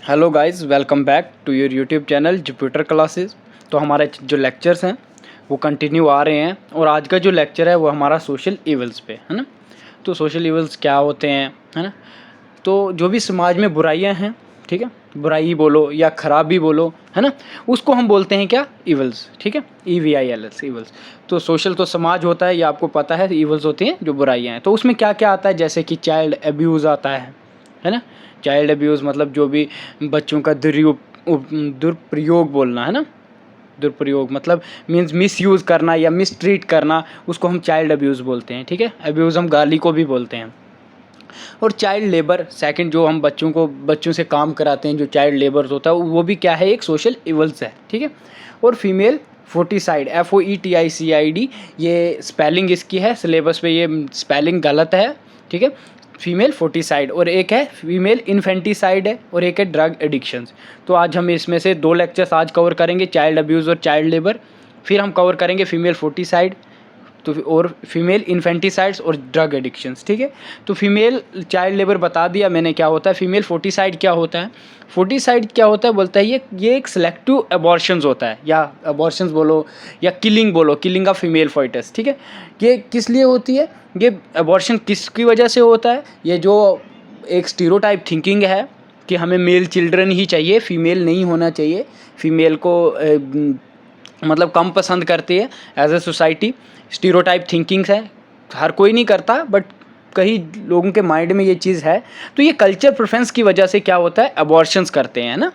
Hello guys, welcome back to your YouTube channel Jupiter classes. तो हमारे जो lectures हैं वो कंटिन्यू आ रहे हैं और आज का जो लेक्चर है वो हमारा सोशल इवल्स पे है ना। तो सोशल इवल्स क्या होते हैं, है ना। तो जो भी समाज में बुराइयां हैं, ठीक है, बुराई बोलो या खराबी बोलो, है ना, उसको हम बोलते हैं क्या, इवल्स। ठीक है, EVILS, इवल्स। तो सोशल तो समाज होता है, ये आपको पता है। इवल्स होती हैं जो बुराइयां हैं। तो उसमें क्या क्या आता है, जैसे कि चाइल्ड अब्यूज़ आता है ना। चाइल्ड अब्यूज़ मतलब जो भी बच्चों का दुरुपयोग बोलना, है ना। दुरुपयोग मतलब मीन्स मिस यूज़ करना या मिस ट्रीट करना, उसको हम चाइल्ड अब्यूज़ बोलते हैं। ठीक है, अब्यूज़ हम गाली को भी बोलते हैं। और चाइल्ड लेबर सेकंड, जो हम बच्चों से काम कराते हैं, जो चाइल्ड लेबर होता है, वो भी क्या है, एक सोशल इवल्स है। ठीक है। और फीमेल फोर्टिसाइड, FOETICID, ये स्पेलिंग इसकी है, सिलेबस पे ये स्पेलिंग गलत है। ठीक है, फीमेल फोर्टिसाइड। और एक है फीमेल इन्फेंटिसाइड है, और एक है ड्रग एडिक्शंस। तो आज हम इसमें से 2 लेक्चर्स आज कवर करेंगे, चाइल्ड अब्यूज़ और चाइल्ड लेबर। फिर हम कवर करेंगे फीमेल फोर्टिसाइड, तो और फीमेल इन्फेंटिसाइड्स और ड्रग एडिक्शंस। ठीक है। तो फीमेल चाइल्ड लेबर बता दिया मैंने क्या होता है। फीमेल फोर्टिसाइड क्या होता है, फोर्टिसाइड क्या होता है, बोलता है ये एक सिलेक्टिव अबॉर्शंस होता है, या अबॉर्शंस बोलो या किलिंग बोलो, किलिंग ऑफ फीमेल फोइटस। ठीक है, ये किस लिए होती है, ये अबॉर्शन किसकी वजह से होता है। ये जो एक स्टीरियोटाइप थिंकिंग है कि हमें मेल चिल्ड्रन ही चाहिए, फीमेल नहीं होना चाहिए, फीमेल को मतलब कम पसंद करती है as a society. Stereotype thinkings है, हर कोई नहीं करता बट कई लोगों के माइंड में ये चीज़ है। तो ये कल्चर प्रेफरेंस की वजह से क्या होता है, अबॉर्शंस करते हैं ना।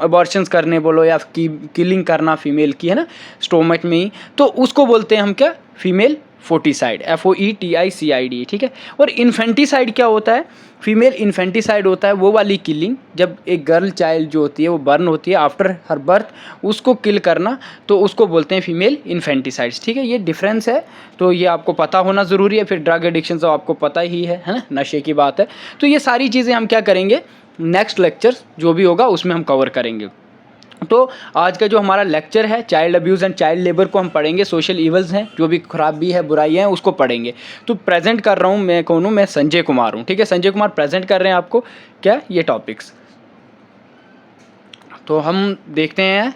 अबॉर्शंस करने बोलो या किलिंग करना फीमेल की, है ना, स्टोमक में ही, तो उसको बोलते हैं हम क्या, फीमेल फोर्टिसाइड, FOETICID। ठीक है। और इन्फेंटिसाइड क्या होता है, फीमेल इन्फेंटिसाइड होता है वो वाली किलिंग, जब एक गर्ल चाइल्ड जो होती है वो बर्न होती है आफ्टर हर बर्थ, उसको किल करना, तो उसको बोलते हैं फीमेल इन्फेंटिसाइड्स। ठीक है, ये डिफरेंस है, तो ये आपको पता होना ज़रूरी है। फिर ड्रग एडिक्शन तो आपको पता ही है ना, नशे की बात है। तो ये सारी चीज़ें हम क्या करेंगे, नेक्स्ट लेक्चर जो भी होगा उसमें हम कवर करेंगे। तो आज का जो हमारा लेक्चर है, child abuse and child labour को हम पढ़ेंगे, सोशल इवल्स हैं, जो भी खराबी है, बुराइयाँ हैं, उसको पढ़ेंगे। तो प्रेजेंट कर रहा हूँ मैं, कौन हूँ मैं, संजय कुमार हूँ। ठीक है, संजय कुमार प्रेजेंट कर रहे हैं आपको क्या, ये टॉपिक्स। तो हम देखते हैं।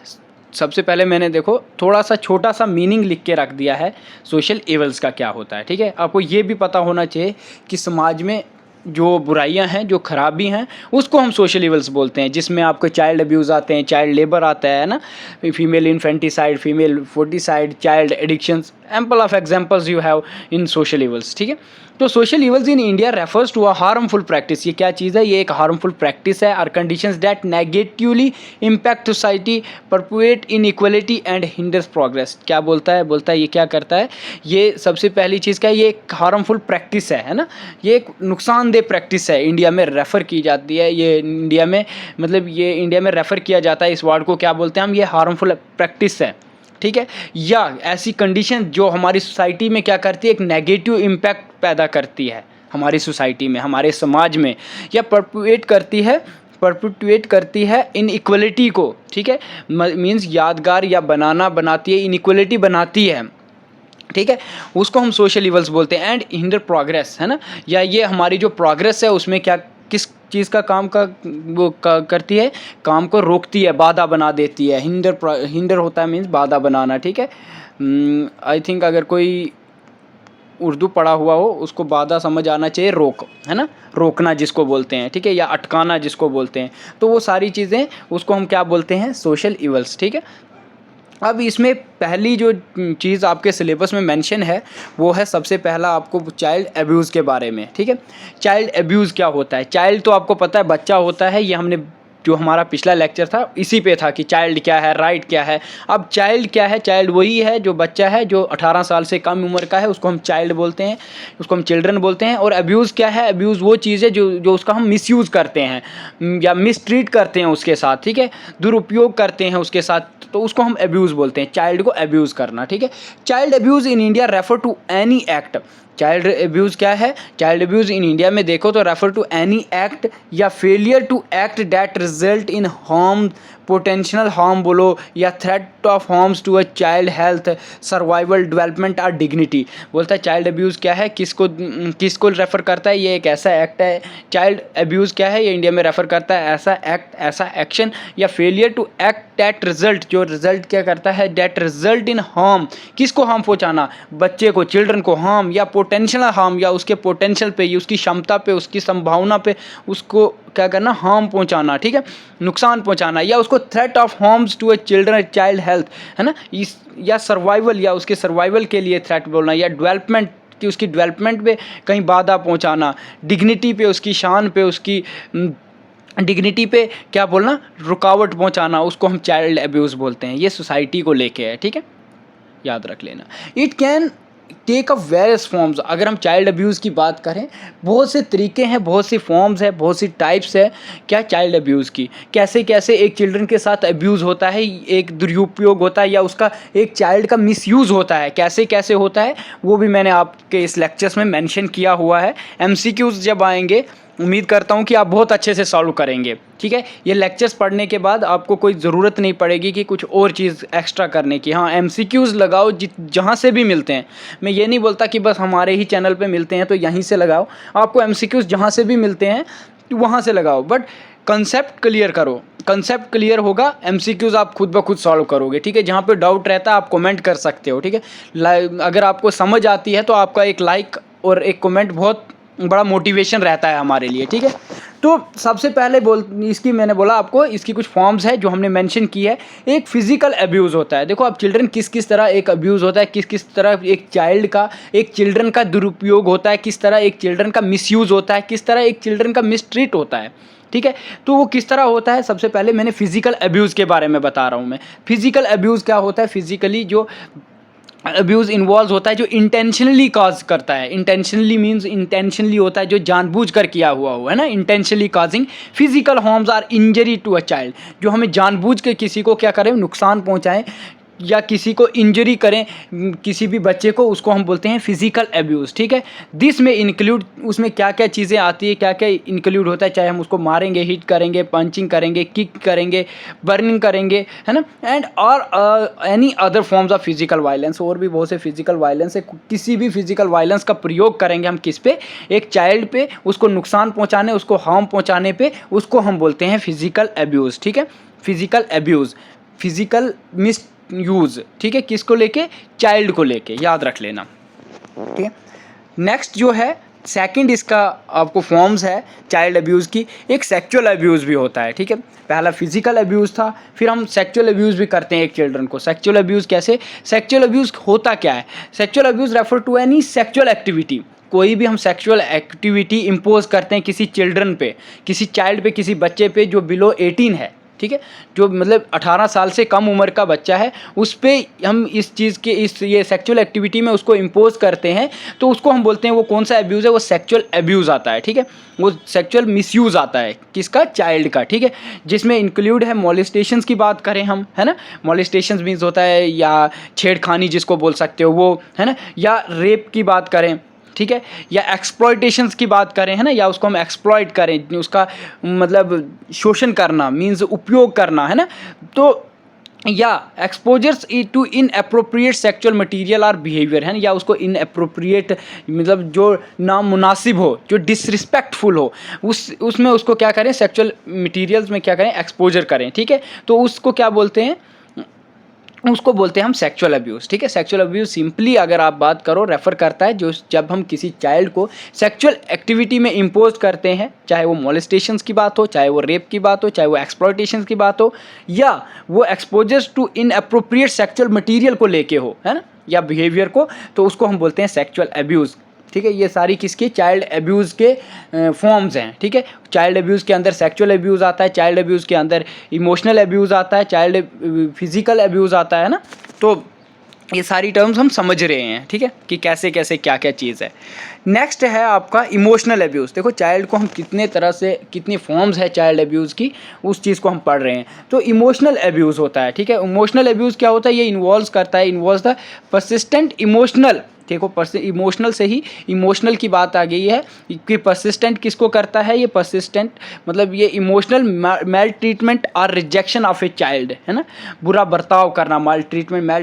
सबसे पहले मैंने देखो थोड़ा सा छोटा सा मीनिंग लिख के रख दिया है, सोशल इवल्स का क्या होता है। ठीक है, आपको ये भी पता होना चाहिए कि समाज में जो बुराइयां हैं, जो खराबी हैं, उसको हम सोशल इवल्स बोलते हैं, जिसमें आपको चाइल्ड अब्यूज़ आते हैं, चाइल्ड लेबर आता है ना, female infanticide, female foeticide, child addictions, ample of examples you have in social evils. ठीक है। तो social evils in India refers to a harmful practice, ये क्या चीज़ है, ये एक हार्मफुल प्रैक्टिस है, are conditions that negatively impact society, perpetuate inequality and hinders progress. क्या बोलता है ये क्या करता है, ये सबसे पहली चीज़ क्या है, ये एक हार्मफुल प्रैक्टिस है ना, ये एक नुकसानदेह प्रैक्टिस है, इंडिया में रेफ़र की जाती है, ये इंडिया में मतलब ये इंडिया में रेफ़र किया जाता है, इस वर्ड को क्या बोलते हैं हम, ये हार्मफुल प्रैक्टिस है। ठीक है, या ऐसी कंडीशन जो हमारी सोसाइटी में क्या करती है, एक नेगेटिव इम्पैक्ट पैदा करती है हमारी सोसाइटी में, हमारे समाज में, या परपुएट करती है इनइक्वलिटी को। ठीक है, मीन्स यादगार या बनाती है, इनइक्वलिटी बनाती है। ठीक है, उसको हम सोशल इवल्स बोलते हैं। एंड हिंडर प्रोग्रेस, है ना, या ये हमारी जो प्रोग्रेस है उसमें क्या, किस चीज़ का काम का वो करती है, काम को रोकती है, बाधा बना देती है। हिंडर होता है मीन्स बाधा बनाना। ठीक है, आई थिंक अगर कोई उर्दू पढ़ा हुआ हो उसको बाधा समझ आना चाहिए, रोक, है ना, रोकना जिसको बोलते हैं। ठीक है, या अटकाना जिसको बोलते हैं। तो वो सारी चीज़ें उसको हम क्या बोलते हैं, सोशल इवल्स। ठीक है। अब इसमें पहली जो चीज़ आपके सिलेबस में मेंशन है वो है, सबसे पहला आपको चाइल्ड अब्यूज़ के बारे में। ठीक है, चाइल्ड अब्यूज़ क्या होता है, चाइल्ड तो आपको पता है बच्चा होता है, ये हमने जो हमारा पिछला लेक्चर था इसी पे था कि चाइल्ड क्या है, राइट क्या है। अब चाइल्ड क्या है, चाइल्ड वही है जो बच्चा है, जो 18 साल से कम उम्र का है, उसको हम चाइल्ड बोलते हैं, उसको हम चिल्ड्रन बोलते हैं। और अब्यूज़ क्या है, अब्यूज़ वो चीज़ है जो उसका हम मिसयूज़ करते हैं या मिसट्रीट करते हैं उसके साथ। ठीक है, दुरुपयोग करते हैं उसके साथ, तो उसको हम अब्यूज़ बोलते हैं, चाइल्ड को अब्यूज़ करना। ठीक है, child abuse in India refer to any act child abuse क्या है? चाइल्ड अब्यूज़ इन इंडिया में देखो तो रेफर टू एनी एक्ट या failure to act that result in harm, potential harm बोलो या threat of harms to a child health, survival, development और dignity. बोलता है चाइल्ड अब्यूज़ क्या है, किसको रेफ़र करता है? ये एक ऐसा एक्ट है। चाइल्ड अब्यूज़ क्या है? ये इंडिया में रेफ़र करता है ऐसा एक्ट, ऐसा एक्शन या failure to act that result, जो रिजल्ट क्या करता है? दैट रिजल्ट इन हार्म, किसको हार्म पहुंचाना? बच्चे को, चिल्ड्रन को हार्म या पोटेंशियल हार्म, या उसके पोटेंशियल पे, उसकी क्षमता पे, उसकी संभावना पे उसको क्या करना? हार्म पहुंचाना, ठीक है, नुकसान पहुंचाना, या उसको threat of harms to a children child health, है ना, या सर्वाइवल, या उसके सर्वाइवल के लिए थ्रेट बोलना, या डेवलपमेंट कि उसकी डेवलपमेंट पे कहीं बाधा पहुंचाना, डिग्निटी पे, उसकी शान पे, उसकी डिग्निटी पे क्या बोलना? रुकावट पहुंचाना, उसको हम चाइल्ड अब्यूज़ बोलते हैं। ये सोसाइटी को लेके है, ठीक है, याद रख लेना। It can take up various forms. अगर हम चाइल्ड अब्यूज़ की बात करें, बहुत से तरीके हैं, बहुत सी फॉर्म्स है, बहुत सी टाइप्स है क्या चाइल्ड अब्यूज़ की। कैसे कैसे एक चिल्ड्रन के साथ अब्यूज़ होता है, एक दुरुपयोग होता है, या उसका एक चाइल्ड का मिसयूज़ होता है, कैसे कैसे होता है, वो भी मैंने आपके इस लेक्चर्स में मेंशन किया हुआ है। MCQs जब आएंगे, उम्मीद करता हूँ कि आप बहुत अच्छे से सॉल्व करेंगे, ठीक है। ये लेक्चर्स पढ़ने के बाद आपको कोई ज़रूरत नहीं पड़ेगी कि कुछ और चीज़ एक्स्ट्रा करने की। हाँ, MCQs लगाओ जहाँ से भी मिलते हैं। मैं ये नहीं बोलता कि बस हमारे ही चैनल पे मिलते हैं तो यहीं से लगाओ, आपको MCQs जहाँ से भी मिलते हैं वहाँ से लगाओ, बट कंसेप्ट क्लियर करो। कंसेप्ट क्लियर होगा, MCQs आप खुद ब खुद सॉल्व करोगे, ठीक है। जहाँ पे डाउट रहता है आप कमेंट कर सकते हो, ठीक है। अगर आपको समझ आती है तो आपका एक लाइक और एक कमेंट बहुत बड़ा मोटिवेशन रहता है हमारे लिए, ठीक है। तो सबसे पहले इसकी मैंने बोला आपको, इसकी कुछ फॉर्म्स है जो हमने मेंशन की है। एक फिजिकल अब्यूज़ होता है। देखो अब चिल्ड्रन किस तरह एक अब्यूज़ होता है, किस तरह एक चिल्ड्रन का दुरुपयोग होता है, किस तरह एक चिल्ड्रन का मिसयूज़ होता है, किस तरह एक चिल्ड्रन का मिसट्रीट होता है, ठीक है। तो वो किस तरह होता है, सबसे पहले मैंने फिजिकल अब्यूज़ के बारे में बता रहा हूँ मैं। फिजिकल अब्यूज़ क्या होता है? फिजिकली जो अब्यूज़ इन्वॉल्व होता है, जो इंटेंशनली कॉज करता है। इंटेंशनली मीन्स इंटेंशनली होता है जो जानबूझकर किया हुआ हो, है ना। Intentionally causing physical harms or injury to a child, जो हमें जानबूझ के किसी को क्या करें? नुकसान पहुंचाएं या किसी को इंजरी करें, किसी भी बच्चे को, उसको हम बोलते हैं फिजिकल अब्यूज़, ठीक है। दिस में इंक्लूड, उसमें क्या क्या चीज़ें आती है, क्या क्या इंक्लूड होता है, चाहे हम उसको मारेंगे, हिट करेंगे, पंचिंग करेंगे, किक करेंगे, बर्निंग करेंगे, है ना, एंड और any other forms of physical violence. और भी बहुत से फिजिकल वायलेंस है। किसी भी फिजिकल वायलेंस का प्रयोग करेंगे हम किस पे? एक चाइल्ड पे, उसको नुकसान पहुँचाने, उसको हार्म पहुँचाने पे, उसको हम बोलते हैं फिजिकल अब्यूज़, ठीक है। Physical abuse, physical miss use, ठीक है, किसको लेके? चाइल्ड को लेके, याद रख लेना, ठीक है। नेक्स्ट जो है सेकंड, इसका आपको फॉर्म्स है चाइल्ड अब्यूज़ की, एक सेक्सुअल अब्यूज़ भी होता है, ठीक है। पहला फिजिकल अब्यूज़ था, फिर हम सेक्सुअल अब्यूज़ भी करते हैं एक चिल्ड्रन को। सेक्सुअल अब्यूज़ कैसे? सेक्सुअल अब्यूज़ होता क्या है? Sexual abuse refer to any sexual activity, कोई भी हम सेक्सुअल एक्टिविटी इम्पोज करते हैं किसी चिल्ड्रन पे, किसी चाइल्ड पे, किसी बच्चे पे जो बिलो 18 है, ठीक है, जो मतलब 18 साल से कम उम्र का बच्चा है, उस पर हम इस चीज़ के ये सेक्सुअल एक्टिविटी में उसको इम्पोज करते हैं, तो उसको हम बोलते हैं, वो कौन सा अब्यूज़ है? वो सेक्सुअल अब्यूज़ आता है, ठीक है। वो सेक्सुअल मिसयूज़ आता है, किसका? चाइल्ड का, ठीक है। जिसमें इंक्लूड है मॉलेस्टेशंस की बात करें हम, है ना। मॉलेस्टेशंस मीन्स होता है या छेड़खानी जिसको बोल सकते हो वो, है ना, या रेप की बात करें, ठीक है, या एक्सप्लॉयटेशंस की बात करें, है ना, या उसको हम एक्सप्लॉयट करें, उसका मतलब शोषण करना मीन्स उपयोग करना, है ना। तो या exposures to inappropriate sexual material और बिहेवियर, है ना, या उसको इनएप्रोप्रिएट मतलब जो नामुनासिब हो, जो डिसरिस्पेक्टफुल हो, उसमें उसको क्या करें? सेक्सुअल मटेरियल्स में क्या करें? एक्सपोजर करें, ठीक है। तो उसको क्या बोलते हैं? उसको बोलते हैं हम सेक्सुअल अब्यूज़, ठीक है। सेक्सुअल अब्यूज़ सिंपली अगर आप बात करो रेफ़र करता है जो जब हम किसी चाइल्ड को सेक्सुअल एक्टिविटी में इम्पोज करते हैं, चाहे वो मोलेस्टेशंस की बात हो, चाहे वो रेप की बात हो, चाहे वो एक्सप्लॉयटेशंस की बात हो, या वो exposures to inappropriate sexual material को लेके हो, है ना, या बिहेवियर को, तो उसको हम बोलते हैं सेक्सुअल अब्यूज़, ठीक है। ये सारी किसके? चाइल्ड अब्यूज़ के फॉर्म्स हैं, ठीक है। चाइल्ड अब्यूज़ के अंदर सेक्सुअल अब्यूज़ आता है, चाइल्ड अब्यूज़ के अंदर इमोशनल अब्यूज़ आता है, चाइल्ड फिजिकल अब्यूज़ आता है ना। तो ये सारी टर्म्स हम समझ रहे हैं, ठीक है, कि कैसे कैसे क्या क्या चीज़ है। नेक्स्ट है आपका इमोशनल अब्यूज़। देखो चाइल्ड को हम कितने तरह से, कितनी फॉर्म्स है चाइल्ड अब्यूज़ की, उस चीज़ को हम पढ़ रहे हैं। तो इमोशनल अब्यूज़ होता है, ठीक है। इमोशनल अब्यूज़ क्या होता है? ये इन्वॉल्व द परसिस्टेंट इमोशनल देखो इमोशनल से ही इमोशनल की बात आ गई है कि परसिस्टेंट किसको करता है, ये परसिस्टेंट मतलब ये इमोशनल मेल ट्रीटमेंट और रिजेक्शन ऑफ ए चाइल्ड, है ना, बुरा बर्ताव करना। मेल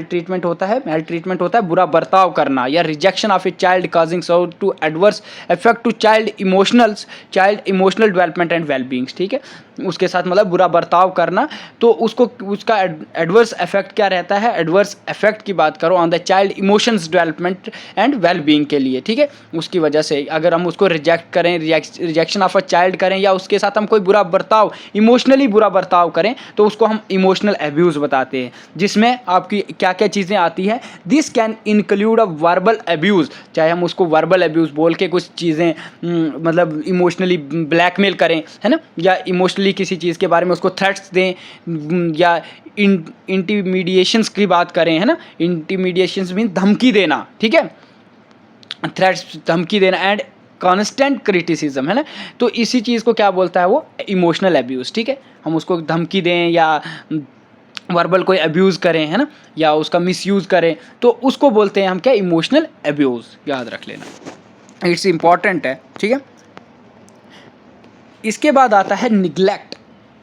ट्रीटमेंट होता है बुरा बर्ताव करना, या rejection of a child causing so to adverse effect to child emotional development and wellbeings, ठीक है, उसके साथ मतलब बुरा बर्ताव करना, तो उसका एडवर्स इफेक्ट क्या रहता है, एडवर्स इफेक्ट की बात करो on the child emotions development and wellbeing के लिए, ठीक है, उसकी वजह से अगर हम उसको रिजेक्ट करें, रिजेक्शन ऑफ अ चाइल्ड करें, या उसके साथ हम कोई बुरा बर्ताव, इमोशनली बुरा बर्ताव करें, तो उसको हम इमोशनल अब्यूज़ बताते हैं, जिसमें आपकी क्या क्या चीज़ें आती हैं। This can include a verbal abuse, चाहे हम उसको वर्बल अब्यूज़ बोल के कुछ चीज़ें मतलब इमोशनली ब्लैकमेल करें, है ना, या इमोशनली किसी चीज़ के बारे में उसको थ्रेट्स दें, या इंटिमिडिएशंस की बात करें, है ना, इंटिमिडिएशंस मीन धमकी देना, ठीक है, थ्रेट्स धमकी देना, एंड कॉन्स्टेंट क्रिटिसिज्म, है ना, तो इसी चीज़ को क्या बोलता है वो इमोशनल अब्यूज़, ठीक है, हम उसको धमकी दें या वर्बल कोई अब्यूज़ करें, है ना, या उसका मिसयूज़ करें, तो उसको बोलते हैं हम क्या, इमोशनल अब्यूज़, याद रख लेना, इट्स इम्पॉर्टेंट है, ठीक है। इसके बाद आता है निग्लेक्ट,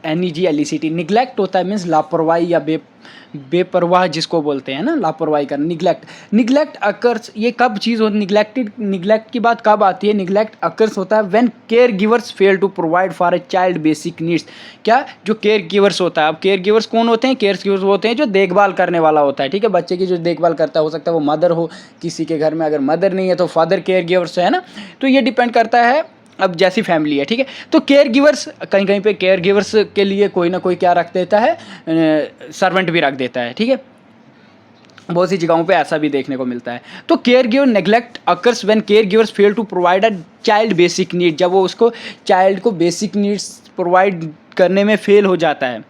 NEGLECT, निग्लेक्ट होता है मीन्स लापरवाही या बेपरवाह जिसको बोलते हैं ना, लापरवाही करना, निग्लेक्ट अकर्स, ये कब चीज़ होती है, निग्लेक्ट की बात कब आती है, निग्लेक्ट अकर्स होता है when caregivers fail to provide for a child basic needs, क्या, जो केयर गिवर्स होता है, अब केयर गिवर्स कौन होते हैं, केयर गिवर्स होते हैं जो देखभाल करने वाला होता है, ठीक है, बच्चे की जो देखभाल करता है, हो सकता है वो मदर हो किसी के घर में, अगर मदर नहीं है तो फादर केयर गिवर्स है ना, तो ये डिपेंड करता है अब जैसी फैमिली है, ठीक है, तो केयर गिवर्स कहीं कहीं पे केयर गिवर्स के लिए कोई ना कोई क्या रख देता है, सर्वेंट भी रख देता है, ठीक है, बहुत सी जगहों पे ऐसा भी देखने को मिलता है। तो caregiver neglect occurs when caregivers fail to provide a child basic need, जब वो उसको चाइल्ड को बेसिक नीड्स प्रोवाइड करने में फेल हो जाता है,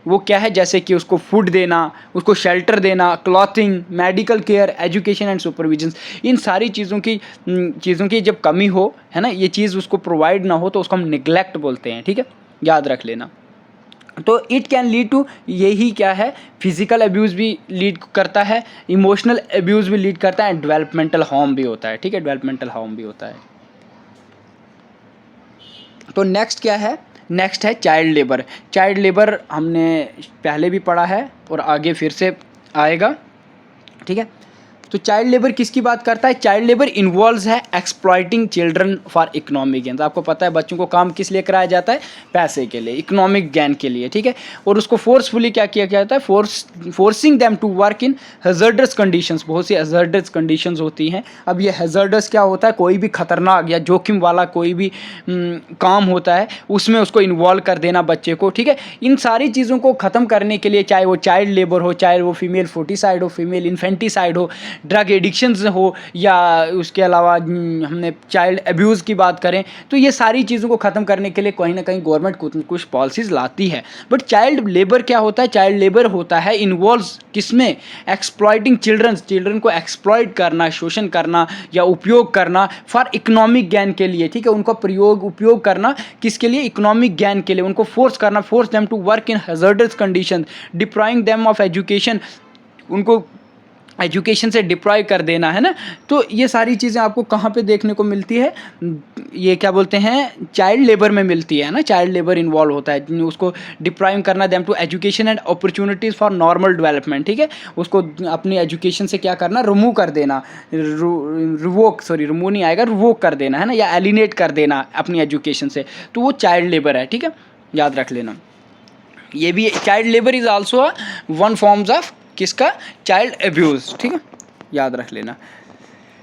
वो क्या है, जैसे कि उसको फूड देना, उसको शेल्टर देना, clothing, medical care, education and supervision, इन सारी चीज़ों की जब कमी हो, है ना, ये चीज़ उसको प्रोवाइड ना हो, तो उसको हम निगलेक्ट बोलते हैं, ठीक है, याद रख लेना। तो इट कैन लीड टू, यही क्या है, फिजिकल अब्यूज़ भी लीड करता है, इमोशनल अब्यूज़ भी लीड करता है, डेवलपमेंटल हार्म भी होता है, ठीक है, डेवलपमेंटल हार्म भी होता है। तो नेक्स्ट क्या है, नेक्स्ट है चाइल्ड लेबर हमने पहले भी पढ़ा है और आगे फिर से आएगा, ठीक है। तो चाइल्ड लेबर किसकी बात करता है, चाइल्ड लेबर इन्वॉल्व्स है exploiting children for economic gain, आपको पता है बच्चों को काम किस लिए कराया जाता है, पैसे के लिए, इकोनॉमिक गेन के लिए, ठीक है, और उसको फोर्सफुली क्या किया जाता है, forcing them to work in hazardous conditions, बहुत सी हैजर्डस कंडीशंस होती हैं। अब ये हैजर्डस क्या होता है, कोई भी खतरनाक या जोखिम वाला कोई भी काम होता है, उसमें उसको इन्वॉल्व कर देना बच्चे को, ठीक है। इन सारी चीज़ों को ख़त्म करने के लिए, चाहे वो चाइल्ड लेबर हो, चाहे वो फीमेल फोर्टिसाइड हो, फीमेल इन्फेंटिसाइड हो, ड्रग एडिक्शंस हो, या उसके अलावा हमने चाइल्ड अब्यूज़ की बात करें, तो ये सारी चीज़ों को ख़त्म करने के लिए कहीं ना कहीं गवर्नमेंट कुछ पॉलिसीज़ लाती है। बट चाइल्ड लेबर क्या होता है, चाइल्ड लेबर होता है इन्वॉल्व्स किसमें, एक्सप्लॉइटिंग चिल्ड्रन को एक्सप्लॉइट करना, शोषण करना या उपयोग करना फॉर इकोनॉमिक गेन के लिए, ठीक है, उनका उपयोग करना किसके लिए, इकोनॉमिक गेन के लिए, उनको force them to work in hazardous condition, depriving them of education, उनको एजुकेशन से डिप्राइव कर देना, है ना। तो ये सारी चीज़ें आपको कहाँ पे देखने को मिलती है, ये क्या बोलते हैं, चाइल्ड लेबर में मिलती है ना, चाइल्ड लेबर इन्वॉल्व होता है, उसको डिप्राइव करना them to education and opportunities for normal development, ठीक है, उसको अपनी एजुकेशन से क्या करना, रिमूव कर देना, रिमूव नहीं आएगा, रिवोक कर देना, है ना, या एलिनेट कर देना अपनी एजुकेशन से, तो वो चाइल्ड लेबर है, ठीक है, याद रख लेना। ये भी child labour is also one forms of किसका, चाइल्ड अब्यूज़, ठीक है, याद रख लेना।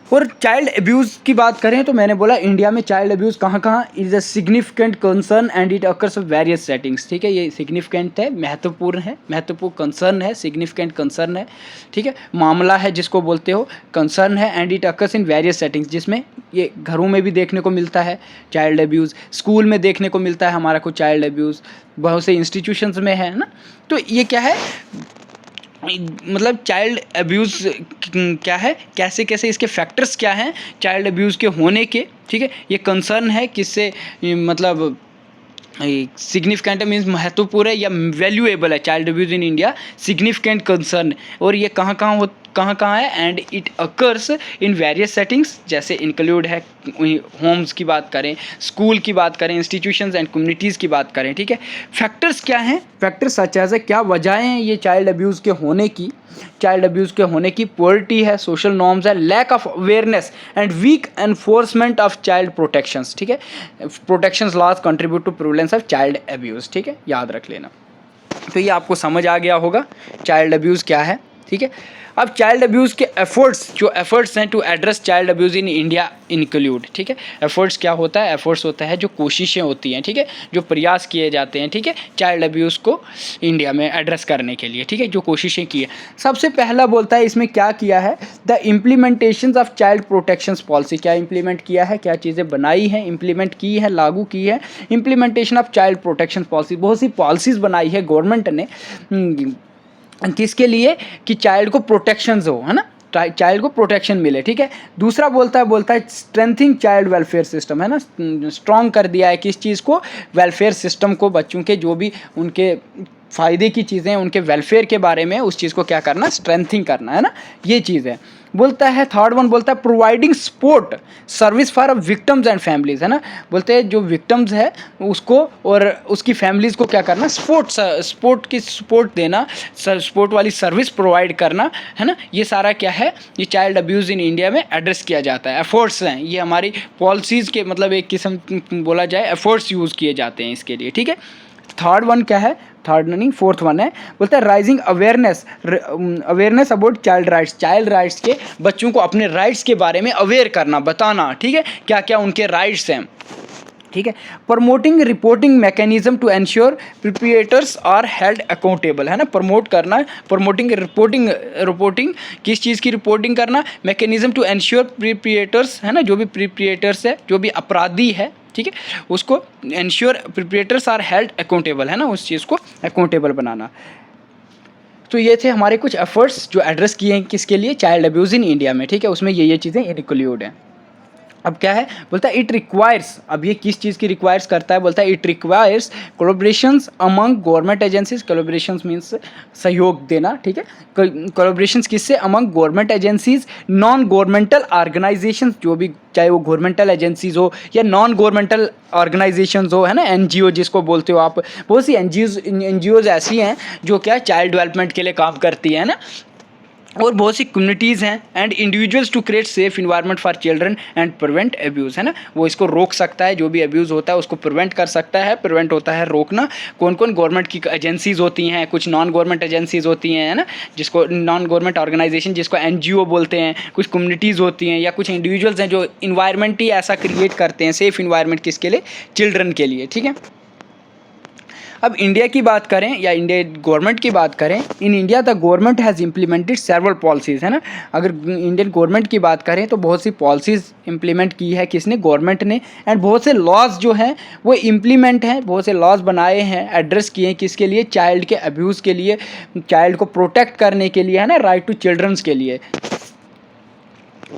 और चाइल्ड अब्यूज़ की बात करें तो मैंने बोला इंडिया में चाइल्ड अब्यूज़ कहाँ is a significant concern and it occurs various settings, ठीक है, ये सिग्निफिकेंट है, महत्वपूर्ण कंसर्न है, सिग्निफिकेंट कंसर्न है, ठीक है, मामला है जिसको बोलते हो कंसर्न है, and it occurs in various settings, जिसमें ये घरों में भी देखने को मिलता है चाइल्ड अब्यूज़, स्कूल में देखने को मिलता है हमारा को चाइल्ड अब्यूज़, बहुत से इंस्टीट्यूशंस में है ना। तो ये क्या है, मतलब चाइल्ड अब्यूज़ क्या है, कैसे कैसे इसके फैक्टर्स क्या हैं चाइल्ड अब्यूज़ के होने के, ठीक है, ये कंसर्न है किससे, मतलब सिग्निफिकेंट मीन्स महत्वपूर्ण है या वैल्यूएबल है, child abuse in India significant concern, और ये कहाँ है, and it occurs in various settings, जैसे इंक्लूड है होम्स की बात करें, स्कूल की बात करें, इंस्टीट्यूशंस एंड कम्युनिटीज़ की बात करें, ठीक है। फैक्टर्स क्या हैं, फैक्टर्स सच एज क्या वजहें हैं ये चाइल्ड अब्यूज़ के होने की, चाइल्ड अब्यूज़ के होने की, पॉवर्टी है, सोशल नॉर्म्स है, lack of awareness and weak enforcement of child protections, ठीक है। Protections laws contribute to prevalence of child abuse, ठीक है, याद रख लेना। तो ये आपको समझ आ गया होगा चाइल्ड अब्यूज़ क्या है, ठीक है। अब चाइल्ड अब्यूज़ के एफर्ट्स, जो एफर्ट्स हैं to address child abuse in India include, ठीक है। एफर्ट्स क्या होता है, एफर्ट्स होता है जो कोशिशें होती हैं, ठीक है, जो प्रयास किए जाते हैं, ठीक है, चाइल्ड अब्यूज़ को इंडिया में एड्रेस करने के लिए, ठीक है, जो कोशिशें की है। सबसे पहला बोलता है इसमें क्या किया है, the implementation of child protections policy, क्या इंप्लीमेंट किया है, क्या चीज़ें बनाई हैं, इंप्लीमेंट की है, लागू की है। Implementation of child protection policy, बहुत सी पॉलिसीज़ बनाई है गवर्नमेंट ने, किसके लिए, कि चाइल्ड को प्रोटेक्शंस हो, है ना, चाइल्ड को प्रोटेक्शन मिले, ठीक है। दूसरा बोलता है स्ट्रेंथिंग चाइल्ड वेलफेयर सिस्टम, है ना, स्ट्रॉन्ग कर दिया है किस चीज़ को, वेलफेयर सिस्टम को, बच्चों के जो भी उनके फ़ायदे की चीज़ें, उनके वेलफेयर के बारे में उस चीज़ को क्या करना, स्ट्रेंथिंग करना, है ना, ये चीज़ है। बोलता है थर्ड वन बोलता है providing support service for victims and families, है ना, बोलते हैं जो विक्टिम्स है उसको और उसकी फैमिलीज़ को क्या करना, सपोर्ट देना, सपोर्ट वाली सर्विस प्रोवाइड करना, है ना, ये सारा क्या है, ये चाइल्ड अब्यूज़ इन इंडिया में एड्रेस किया जाता है। एफर्ट्स हैं ये हमारी पॉलिसीज़ के, मतलब एक किस्म बोला जाए एफर्ट्स यूज़ किए जाते हैं इसके लिए, ठीक है। थर्ड वन क्या है, थर्ड नहीं फोर्थ वन है, बोलता है rising awareness about child rights के, बच्चों को अपने राइट्स के बारे में अवेयर करना, बताना, ठीक है, क्या क्या उनके राइट्स हैं, ठीक है। Promoting reporting mechanism to ensure perpetrators are held accountable, है ना, प्रमोट करना, प्रमोटिंग रिपोर्टिंग किस चीज़ की रिपोर्टिंग करना, मैकेनिज्म टू एंश्योर प्रिपिएटर्स, है ना, जो भी प्रिपिएटर्स है, जो भी अपराधी है, ठीक है, उसको ensure perpetrators are held accountable, है ना, उस चीज़ को अकाउंटेबल बनाना। तो ये थे हमारे कुछ एफर्ट्स जो एड्रेस किए हैं किसके लिए, चाइल्ड अब्यूज़ इन इंडिया में, ठीक है, उसमें ये चीज़ें इंक्लूड हैं। अब क्या है, बोलता है इट रिक्वायर्स, अब ये किस चीज़ की रिक्वायर्स करता है, बोलता है it requires collaborations among government agencies, collaborations means सहयोग देना, ठीक है, कोलैबोरेशंस किससे, among government agencies, non governmental organisations, जो भी चाहे वो गवर्नमेंटल एजेंसीज हो या नॉन गवर्नमेंटल ऑर्गेनाइजेशंस हो, है ना, एनजीओ जिसको बोलते हो आप, बहुत सी एनजीओज ऐसी हैं जो क्या चाइल्ड डेवलपमेंट के लिए काम करती है ना, और बहुत सी कम्युनिटीज़ हैं and individuals to create safe environment for children and prevent abuse, है ना, वो इसको रोक सकता है, जो भी अब्यूज़ होता है उसको प्रिवेंट कर सकता है, प्रिवेंट होता है रोकना। कौन कौन, गवर्नमेंट की एजेंसीज़ होती हैं, कुछ नॉन गवर्नमेंट एजेंसीज़ होती हैं, है ना, जिसको नॉन गवर्नमेंट ऑर्गेनाइजेशन जिसको एनजीओ बोलते हैं, कुछ कम्युनिटीज़ होती हैं या कुछ इंडिविजुअल्स हैं जो इन्वायरमेंट ही ऐसा क्रिएट करते हैं, सेफ इन्वायरमेंट किसके लिए, चिल्ड्रन के लिए, ठीक है। अब इंडिया की बात करें या इंडिया गवर्नमेंट की बात करें, in India the government has implemented several policies, है ना, अगर इंडियन गवर्नमेंट की बात करें तो बहुत सी पॉलिसीज़ इम्प्लीमेंट की है किसने, गवर्नमेंट ने, एंड बहुत से लॉज जो हैं वो इम्प्लीमेंट हैं, बहुत से लॉज बनाए हैं, एड्रेस किए हैं किसके लिए, चाइल्ड के अब्यूज़ के लिए, चाइल्ड को प्रोटेक्ट करने के लिए, है ना, राइट टू चिल्ड्रंस के लिए,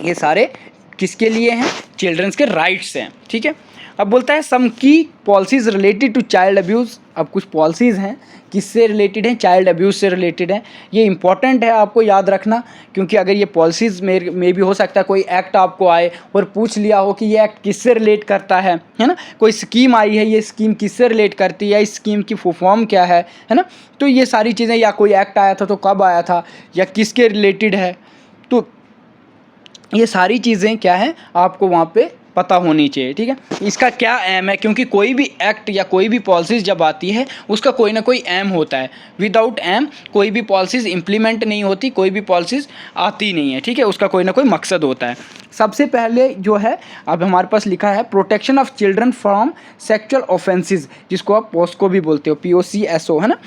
ये सारे किसके लिए हैं, चिल्ड्रंस के राइट्स हैं, ठीक है। अब बोलता है some key policies related to child abuse, अब कुछ पॉलिसीज़ हैं किससे रिलेटेड हैं, चाइल्ड अब्यूज़ से रिलेटेड हैं, ये इंपॉर्टेंट है आपको याद रखना, क्योंकि अगर ये पॉलिसीज़ में भी हो सकता है कोई एक्ट आपको आए और पूछ लिया हो कि ये एक्ट किससे रिलेट करता है ना, कोई स्कीम आई है, ये स्कीम किससे रिलेट करती है, इस स्कीम की फुल फॉर्म क्या है ना, तो ये सारी चीज़ें, या कोई एक्ट आया था तो कब आया था या किसके रिलेटेड है, तो ये सारी चीज़ें क्या हैं आपको वहाँ पे पता होनी चाहिए, ठीक है। इसका क्या एम है, क्योंकि कोई भी एक्ट या कोई भी पॉलिसीज़ जब आती है उसका कोई ना कोई एम होता है, विदाउट एम कोई भी पॉलिसीज़ इम्प्लीमेंट नहीं होती, कोई भी पॉलिसीज़ आती नहीं है, ठीक है, उसका कोई ना कोई मकसद होता है। सबसे पहले जो है अब हमारे पास लिखा है protection of children from sexual offences, जिसको आप पोस्को भी बोलते हो, POCSO, है ना,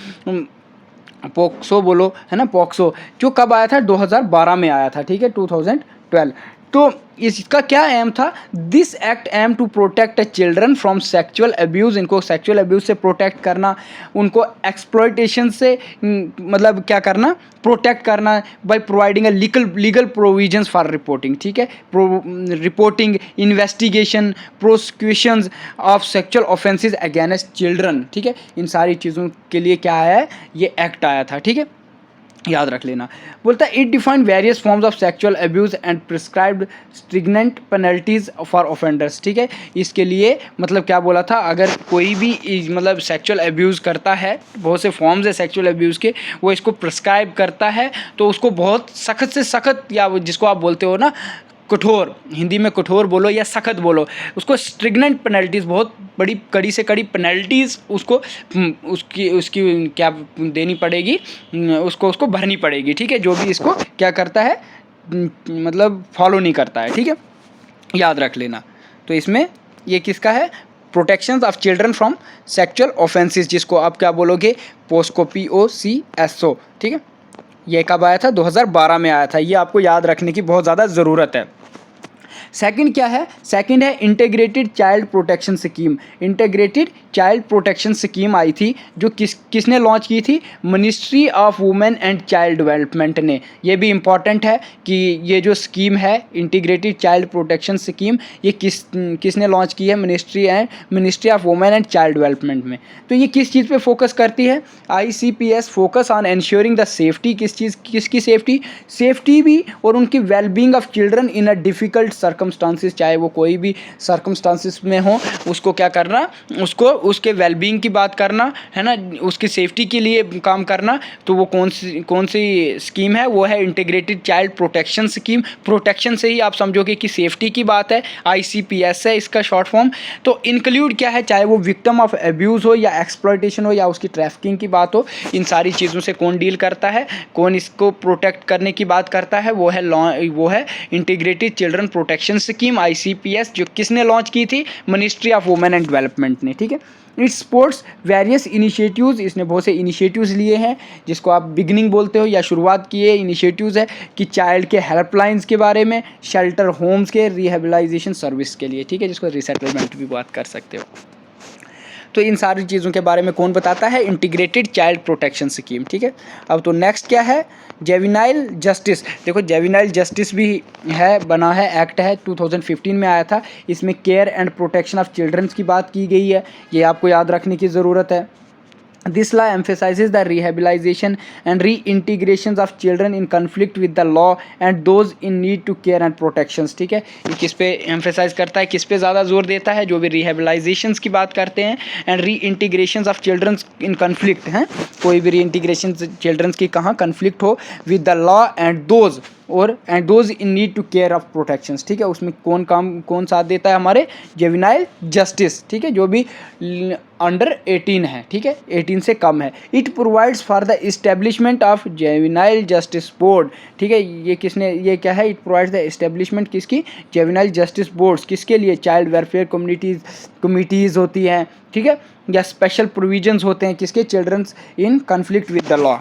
पोक्सो बोलो, है ना, पोक्सो, जो कब आया था, 2012 में आया था, ठीक है, 2012। तो इसका क्या एम था, this act aim to protect a children from sexual abuse, इनको सेक्चुअल अब्यूज़ से प्रोटेक्ट करना, उनको एक्सप्लॉयटेशन से मतलब क्या करना, प्रोटेक्ट करना, by providing a legal provisions for reporting, ठीक है, reporting, investigation, prosecutions of sexual offences against children, ठीक है, इन सारी चीज़ों के लिए क्या आया है, ये एक्ट आया था, ठीक है, याद रख लेना। बोलता है it defined various forms of sexual abuse and prescribed stringent penalties for offenders, ठीक है, इसके लिए मतलब क्या बोला था, अगर कोई भी मतलब सेक्सुअल अब्यूज़ करता है, बहुत से फॉर्म्स है सेक्सुअल अब्यूज़ के, वो इसको प्रिस्क्राइब करता है, तो उसको बहुत सख्त से सख्त, या जिसको आप बोलते हो ना कठोर, हिंदी में कठोर बोलो या सख्त बोलो, उसको स्ट्रिगनेंट पेनल्टीज़, बहुत बड़ी कड़ी से कड़ी पेनल्टीज़ उसको उसकी क्या देनी पड़ेगी, उसको भरनी पड़ेगी, ठीक है, जो भी इसको क्या करता है, मतलब फॉलो नहीं करता है, ठीक है, याद रख लेना। तो इसमें ये किसका है, protection of children from sexual offences, जिसको आप क्या बोलोगे, पोस्को, POCSO, ठीक है, ये कब आया था, 2012 में आया था, ये आपको याद रखने की बहुत ज़्यादा ज़रूरत है। सेकंड क्या है, सेकंड है integrated child protection scheme. Integrated child protection scheme आई थी, जो किसने लॉन्च की थी, ministry of women and child development ने। ये भी इम्पॉर्टेंट है कि ये जो स्कीम है इंटीग्रेटेड चाइल्ड प्रोटेक्शन स्कीम, ये किसने लॉन्च की है, ministry of women and child development में। तो ये किस चीज़ पे फोकस करती है, ICPS focus on ensuring the safety, किसकी सेफ्टी भी और उनकी wellbeing of children in a difficult circumstances, चाहे वो कोई भी सर्कमस्टांसिस में हो, उसको क्या करना, उसको उसके वेलबींग की बात करना है ना, उसकी सेफ्टी के लिए काम करना। तो वो कौन सी स्कीम है, वो है integrated child protection scheme. Protection से ही आप समझोगे कि सेफ्टी की बात है, ICPS है इसका शॉर्ट फॉर्म। तो इंक्लूड क्या है, चाहे वो विक्टिम ऑफ एब्यूज़ हो या एक्सप्लॉयटेशन हो या उसकी ट्रैफिकिंग की बात हो, इन सारी चीज़ों से कौन डील करता है, कौन इसको प्रोटेक्ट करने की बात करता है, वो है integrated children protection scheme, ICPS, जो किसने लॉन्च की थी, ministry of women and development ने, ठीक है। इट सपोर्ट्स वेरियस इनिशिएटिव्स, इसने बहुत से इनिशिएटिव्स लिए हैं, जिसको आप बिगनिंग बोलते हो या शुरुआत किए इनिशिएटिव्स है, कि चाइल्ड के हेल्पलाइंस के बारे में, शेल्टर होम्स के रिहेबिलाइजेशन सर्विस के लिए, ठीक है, जिसको रिसेटलमेंट भी बात कर सकते हो। तो इन सारी चीज़ों के बारे में कौन बताता है, इंटीग्रेटेड चाइल्ड प्रोटेक्शन स्कीम, ठीक है। अब तो नेक्स्ट क्या है, जेविनाइल जस्टिस। देखो जेविनाइल जस्टिस भी है, बना है, एक्ट है, 2015 में आया था। इसमें care and protection of childrens की बात की गई है, ये आपको याद रखने की ज़रूरत है। This law emphasizes the rehabilitation and reintegrations of children in conflict with the law and those in need to care and protections, ठीक है। ये किस पे emphasize करता है, किस पे ज़्यादा जोर देता है, जो भी rehabilitations की बात करते हैं and reintegrations of children in conflict हैं, कोई भी reintegration children की कहाँ conflict हो with the law and those in need to care of protections, ठीक है। उसमें कौन साथ देता है, हमारे जेविनाइल जस्टिस, ठीक है, जो भी अंडर 18 है, ठीक है, 18 से कम है। It provides for the establishment of juvenile justice board, ठीक है, ये क्या है, इट प्रोवाइड्स द इस्टेब्लिशमेंट किसकी, जेविनाइल जस्टिस बोर्ड्स, किसके लिए, चाइल्ड वेलफेयर कमिटीज़ होती हैं, ठीक है, या स्पेशल प्रोविजंस होते हैं, किसके, children's in conflict with the law.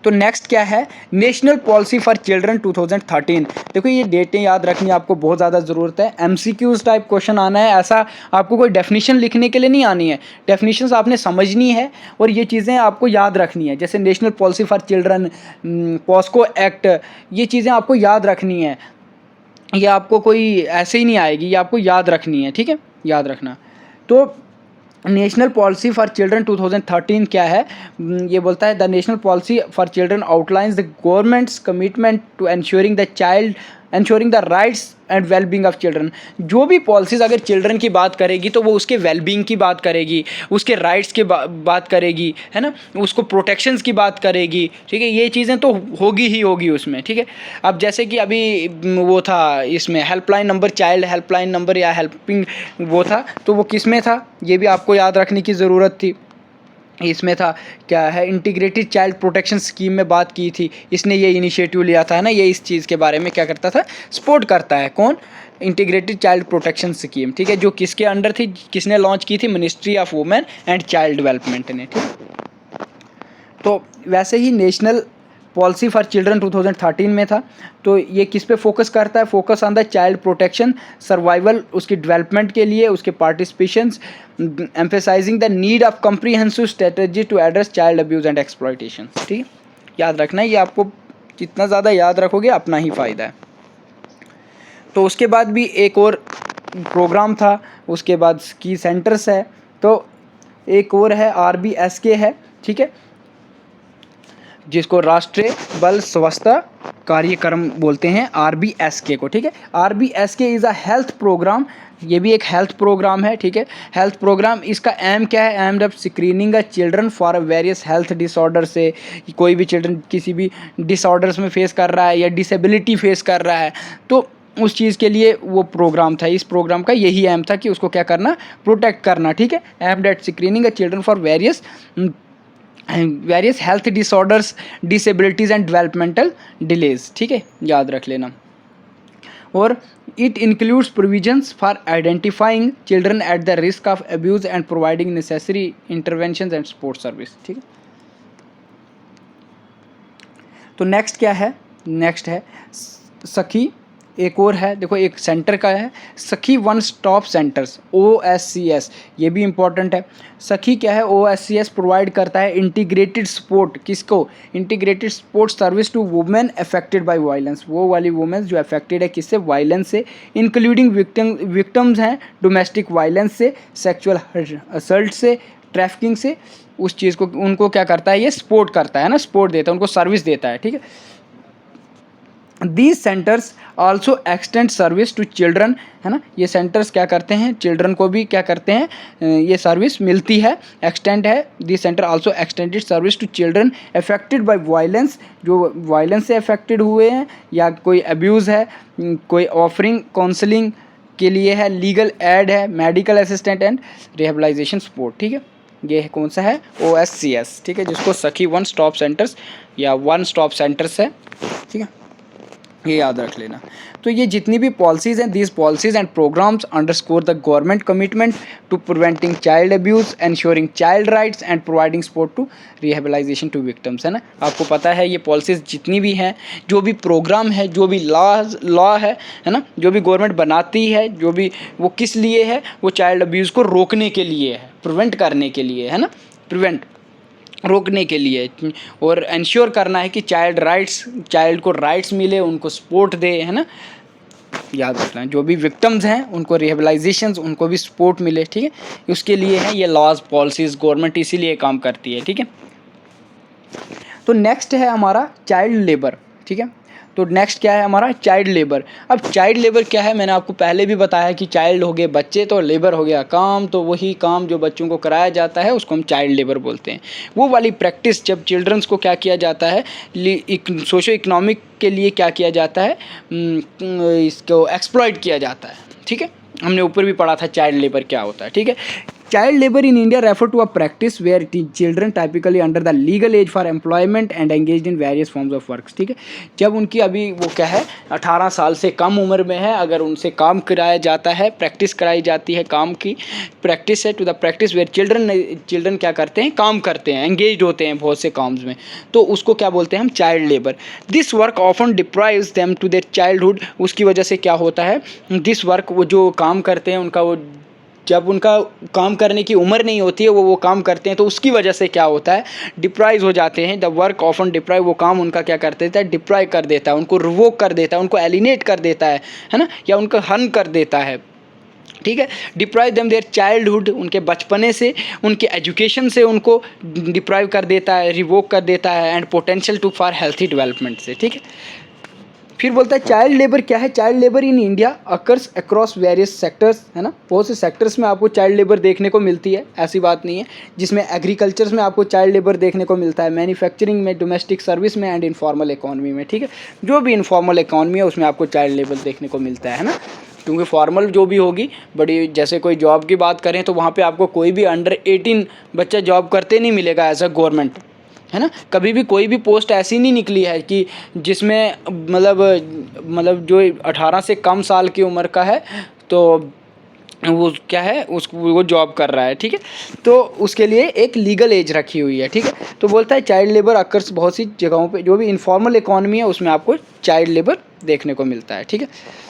तो नेक्स्ट क्या है, नेशनल पॉलिसी फॉर चिल्ड्रन 2013। देखो ये डेटें याद रखनी आपको बहुत ज़्यादा ज़रूरत है, MCQs टाइप क्वेश्चन आना है, ऐसा आपको कोई डेफिनेशन लिखने के लिए नहीं आनी है, डेफिनेशंस आपने समझनी है और ये चीज़ें आपको याद रखनी है। जैसे national policy for children, POCSO act, ये चीज़ें आपको याद रखनी है, ये आपको कोई ऐसे ही नहीं आएगी, ये आपको याद रखनी है, ठीक है, याद रखना। तो नेशनल पॉलिसी फॉर चिल्ड्रन 2013 क्या है, ये बोलता है the national policy for children outlines the government's commitment to ensuring the rights and wellbeing of children. जो भी पॉलिसीज़ अगर चिल्ड्रन की बात करेगी तो वो उसके वेलबींग की बात करेगी, उसके राइट्स की बात करेगी, है ना, उसको प्रोटेक्शंस की बात करेगी, ठीक है, ये चीज़ें तो होगी ही होगी उसमें, ठीक है। अब जैसे कि अभी वो था इसमें helpline number, child helpline number या हेल्पिंग वो था, तो वो किस में था, ये भी आपको याद रखने की ज़रूरत थी। इसमें था क्या है, इंटीग्रेटेड चाइल्ड प्रोटेक्शन स्कीम में बात की थी, इसने ये इनिशिएटिव लिया था, है ना, ये इस चीज़ के बारे में क्या करता था, सपोर्ट करता है, कौन, इंटीग्रेटेड चाइल्ड प्रोटेक्शन स्कीम, ठीक है, जो किसके अंडर थी, किसने लॉन्च की थी, ministry of women and child development ने, ठीक। तो वैसे ही नेशनल पॉलिसी फॉर चिल्ड्रन 2013 में था। तो ये किस पे फोकस करता है? Focus on the child protection, survival, उसकी डेवलपमेंट के लिए, उसके participations, emphasising the need of comprehensive strategy to address child abuse and exploitation. ठीक है, याद रखना है, ये आपको जितना ज़्यादा याद रखोगे अपना ही फ़ायदा है। तो उसके बाद भी एक और प्रोग्राम था, उसके बाद की सेंटर्स है, तो एक और है RBSK है, ठीक है, जिसको राष्ट्रीय बाल स्वास्थ्य कार्यक्रम बोलते हैं, RBSK को। ठीक है, RBSK is a health programme, ये भी एक हेल्थ प्रोग्राम है। ठीक है, हेल्थ प्रोग्राम, इसका एम क्या है? Aim of screening a children for various health disorder से, कोई भी चिल्ड्रन किसी भी डिसऑर्डर्स में फेस कर रहा है या डिसेबिलिटी फेस कर रहा है, तो उस चीज़ के लिए वो प्रोग्राम था। इस प्रोग्राम का यही एम था कि उसको क्या करना? प्रोटेक्ट करना। ठीक है, aimed at screening a children for various health disorders, disabilities and developmental delays. ठीक है, याद रख लेना। और it includes provisions for identifying children at the risk of abuse and providing necessary interventions and support service. ठीक है, तो next क्या है? नेक्स्ट है सखी। एक और है, देखो एक सेंटर का है, सखी वन स्टॉप सेंटर्स, OSCS, ये भी इम्पॉर्टेंट है। सखी क्या है? OSCS प्रोवाइड करता है इंटीग्रेटेड सपोर्ट, किसको? Integrated support service to women affected by violence, वो वाली वुमेन जो अफेक्टेड है किससे? वायलेंस से, इंक्लूडिंग विक्टिम्स हैं डोमेस्टिक वायलेंस से, सेक्सुअल असल्ट से, ट्रैफिकिंग से, उस चीज़ को उनको क्या करता है? ये सपोर्ट करता है ना, सपोर्ट देता है, उनको सर्विस देता है। ठीक है, these centres also extend service to children, है ना, ये सेंटर्स क्या करते हैं? चिल्ड्रन को भी क्या करते हैं? ये सर्विस मिलती है, एक्सटेंड है। This centre also extended service to children affected by violence, जो वायलेंस से अफेक्टेड हुए हैं या कोई अब्यूज़ है, कोई ऑफरिंग काउंसलिंग के लिए है, लीगल एड है, मेडिकल असिस्टेंट एंड रिहेबिलाइजेशन सपोर्ट। ठीक है, ये कौन सा है? OSCS। ठीक है, जिसको सखी वन स्टॉप सेंटर्स या वन स्टॉप सेंटर्स है। ठीक है, ये याद रख लेना। तो ये जितनी भी पॉलिसीज़ हैं, these policies and programmes underscore the government commitment to preventing child abuse, ensuring child rights and providing support to rehabilitation to victims, है ना। आपको पता है ये पॉलिसीज़ जितनी भी हैं, जो भी प्रोग्राम है, जो भी लॉ है ना, जो भी गवर्नमेंट बनाती है, जो भी, वो किस लिए है? वो चाइल्ड अब्यूज़ को रोकने के लिए है, प्रिवेंट करने के लिए, है ना, रोकने के लिए, और इंश्योर करना है कि चाइल्ड को राइट्स मिले, उनको सपोर्ट दे, है ना, याद रखना। जो भी विक्टिम्स हैं उनको रिहेबिलाइजेशन, उनको भी सपोर्ट मिले। ठीक है, उसके लिए है ये लॉज, पॉलिसीज़, गवर्नमेंट इसीलिए काम करती है। ठीक है, तो नेक्स्ट है हमारा चाइल्ड लेबर। ठीक है, तो नेक्स्ट क्या है हमारा? Child labour. अब चाइल्ड लेबर क्या है? मैंने आपको पहले भी बताया कि चाइल्ड हो गए बच्चे, तो लेबर हो गया काम, तो वही काम जो बच्चों को कराया जाता है उसको हम चाइल्ड लेबर बोलते हैं। वो वाली प्रैक्टिस जब चिल्ड्रंस को क्या किया जाता है, सोशो इकोनॉमिक के लिए क्या किया जाता है, इसको एक्सप्लॉइट किया जाता है। ठीक है, हमने ऊपर भी पढ़ा था चाइल्ड लेबर क्या होता है। ठीक है, child labour in India refer to a practice where children typically under the legal age for employment and engage in various forms of works. ठीक है, जब उनकी अभी वो क्या है 18 साल से कम उम्र में है, अगर उनसे काम कराया जाता है, प्रैक्टिस कराई जाती है, काम की प्रैक्टिस है, to the practice where children क्या करते हैं? काम करते हैं, एंगेज होते हैं बहुत से काम्स में, तो उसको क्या बोलते हैं हम? Child labour. This work often deprives them to their childhood, उसकी वजह से क्या होता है? दिस वर्क, वो जो काम करते हैं उनका, वो जब उनका काम करने की उम्र नहीं होती है, वो काम करते हैं, तो उसकी वजह से क्या होता है? डिप्राइव हो जाते हैं। द वर्क ऑफन डिप्राइव, वो काम उनका क्या कर देता है? डिप्राइव कर देता है, उनको रिवोक कर देता है, उनको एलिनेट कर देता है ना, या उनको हर्न कर देता है। ठीक है, डिप्राइव देम देयर चाइल्डहुड, उनके बचपने से, उनके एजुकेशन से उनको डिप्राइव कर देता है, रिवोक कर देता है, and potential to for healthy development से। ठीक है, फिर बोलता है चाइल्ड लेबर क्या है? Child labour in India occurs across various sectors, है ना, बहुत से सेक्टर्स में आपको चाइल्ड लेबर देखने को मिलती है, ऐसी बात नहीं है। जिसमें एग्रीकल्चर्स में आपको चाइल्ड लेबर देखने को मिलता है, मैन्युफैक्चरिंग में, डोमेस्टिक सर्विस में, एंड इनफॉर्मल इकोनॉमी में। ठीक है, जो भी इनफॉर्मल इकोनॉमी है उसमें आपको चाइल्ड लेबर देखने को मिलता है ना, क्योंकि फॉर्मल जो भी होगी बड़ी, जैसे कोई जॉब की बात करें तो वहाँ पे आपको कोई भी अंडर 18 बच्चा जॉब करते नहीं मिलेगा एज अ गवर्नमेंट, है ना। कभी भी कोई भी पोस्ट ऐसी नहीं निकली है कि जिसमें मतलब जो 18 से कम साल की उम्र का है तो वो क्या है उसको वो जॉब कर रहा है, ठीक है। तो उसके लिए एक लीगल एज रखी हुई है, ठीक है। तो बोलता है चाइल्ड लेबर अकर्स बहुत सी जगहों पे, जो भी इनफॉर्मल इकॉनमी है उसमें आपको चाइल्ड लेबर देखने को मिलता है, ठीक है।